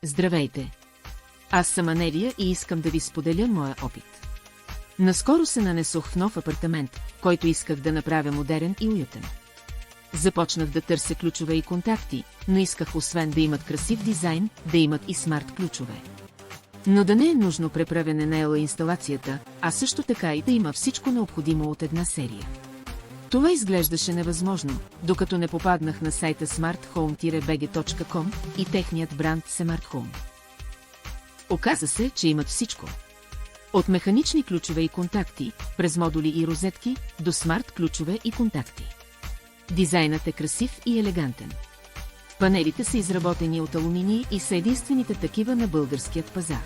Здравейте! Аз съм Анелия и искам да ви споделя моя опит. Наскоро се нанесох в нов апартамент, който исках да направя модерен и уютен. Започнах да търся ключове и контакти, но исках освен да имат красив дизайн, да имат и смарт ключове. Но да не е нужно преправяне на инсталацията, а също така и да има всичко необходимо от една серия. Това изглеждаше невъзможно, докато не попаднах на сайта smarthome-bg.com и техният бранд Smart Home. Оказа се, че имат всичко. От механични ключове и контакти, през модули и розетки, до смарт ключове и контакти. Дизайнът е красив и елегантен. Панелите са изработени от алуминий и са единствените такива на българският пазар.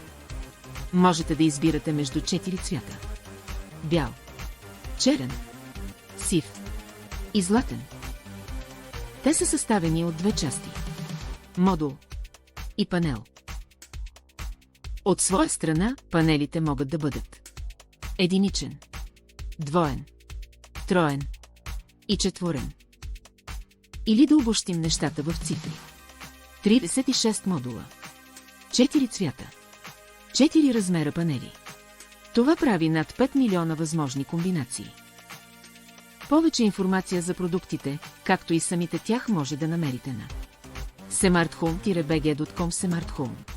Можете да избирате между 4 цвята. Бял, черен, сив и златен. Те са съставени от две части. Модул и панел. От своя страна, панелите могат да бъдат единичен, двоен, троен и четворен. Или да обобщим нещата в цифри. 36 модула. 4 цвята. 4 размера панели. Това прави над 5 милиона възможни комбинации. Повече информация за продуктите, както и самите тях може да намерите на smarthome-bg.com. Smart Home.